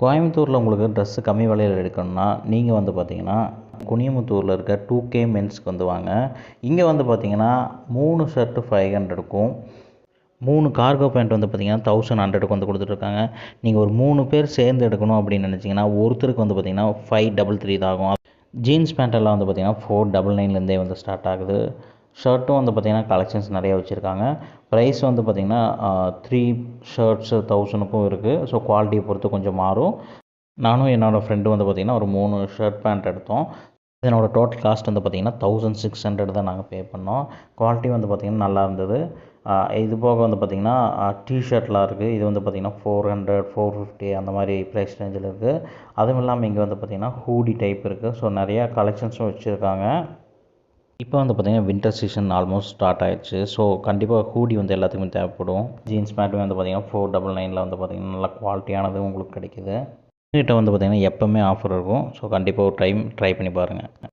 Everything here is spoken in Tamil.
கோயம்புத்தூரில் உங்களுக்கு ட்ரெஸ்ஸு கம்மி விலையில் எடுக்கணும்னா நீங்கள் வந்து பார்த்தீங்கன்னா குனியமுத்தூரில் இருக்க 2K மென்ஸ்க்கு வந்து வாங்க. இங்கே வந்து பார்த்தீங்கன்னா 3 ஷர்ட்டு 500க்கும் 3 கார்கோ பேண்ட் வந்து பார்த்தீங்கன்னா 1100க்கு வந்து கொடுத்துட்ருக்காங்க. நீங்கள் ஒரு 3 பேர் சேர்ந்து எடுக்கணும் அப்படின்னு நினச்சிங்கன்னா ஒருத்தருக்கு வந்து பார்த்தீங்கன்னா 533 தான் ஆகும். ஜீன்ஸ் பேண்ட்டெல்லாம் வந்து பார்த்தீங்கன்னா 499லேருந்தே வந்து ஸ்டார்ட் ஆகுது. ஷர்ட்டும் வந்து பார்த்திங்கன்னா கலெக்ஷன்ஸ் நிறையா வச்சுருக்காங்க. ப்ரைஸ் வந்து பார்த்திங்கன்னா 3 ஷர்ட்ஸு 1000க்கும் இருக்குது. ஸோ குவாலிட்டியை பொறுத்து கொஞ்சம் மாறும். நானும் என்னோடய ஃப்ரெண்டு வந்து பார்த்திங்கன்னா ஒரு 3 ஷர்ட் பேண்ட் எடுத்தோம். இதனோட டோட்டல் காஸ்ட் வந்து பார்த்திங்கன்னா 1600 தான் நாங்கள் பே பண்ணோம். குவாலிட்டி வந்து பார்த்திங்கன்னா நல்லா இருந்தது. இது போக வந்து பார்த்திங்கன்னா டிஷர்ட்லாம் இருக்குது. இது வந்து பார்த்திங்கன்னா 400 450 அந்த மாதிரி ப்ரைஸ் ரேஞ்சில் இருக்குது. அதுவும் இல்லாமல் இங்கே வந்து பார்த்திங்கன்னா ஹூடி டைப் இருக்குது. ஸோ நிறையா கலெக்ஷன்ஸும் வச்சுருக்காங்க. இப்போ வந்து பார்த்திங்கன்னா வின்டர் சீசன் ஆல்மோஸ்ட் ஸ்டார்ட் ஆகிடுச்சு. ஸோ கண்டிப்பாக ஹூடி வந்து எல்லாத்துக்குமே தேவைப்படும். ஜீன்ஸ் பேண்ட்டும் வந்து பார்த்திங்கன்னா 499ல் வந்து பார்த்திங்கன்னா நல்லா குவாலிட்டியானது உங்களுக்கு கிடைக்குது. எங்ககிட்ட வந்து பார்த்திங்கன்னா எப்போவுமே ஆஃபர் இருக்கும். ஸோ கண்டிப்பாக ஒரு டைம் ட்ரை பண்ணி பாருங்கள்.